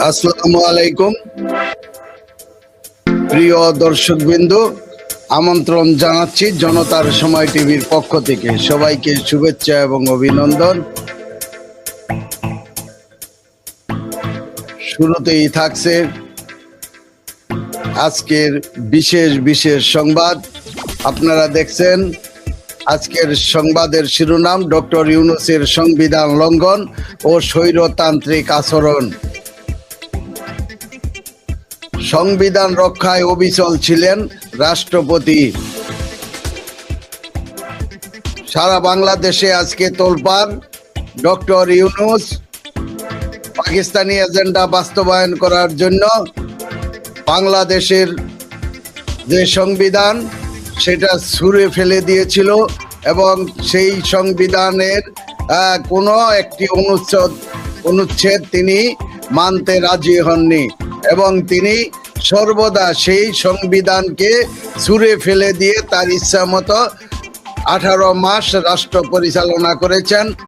আসসালামু আলাইকুম প্রিয় দর্শকবৃন্দ, আমন্ত্রণ জানাচ্ছি জনতার সময় টিভির পক্ষ থেকে। সবাইকে শুভেচ্ছা এবং অভিনন্দন। শুরুতেই থাকছে আজকের বিশেষ সংবাদ। আপনারা দেখছেন আজকের সংবাদের শিরোনাম: ডক্টর ইউনূসের সংবিধান লঙ্ঘন ও স্বৈরতান্ত্রিক আচরণ। সংবিধান রক্ষায় অবিচল ছিলেন রাষ্ট্রপতি। সারা বাংলাদেশে আজকে তোলপাড়। ডক্টর ইউনূস পাকিস্তানি এজেন্ডা বাস্তবায়ন করার জন্য বাংলাদেশের যে সংবিধান সেটা ছুঁড়ে ফেলে দিয়েছিল এবং সেই সংবিধানের কোনো একটি অনুচ্ছেদ তিনি মানতে রাজি হননি এবং তিনি সর্বদা সেই সংবিধানকে ছুঁড়ে ফেলে দিয়ে তার ইচ্ছা মতো 18 মাস রাষ্ট্র পরিচালনা করেছেন।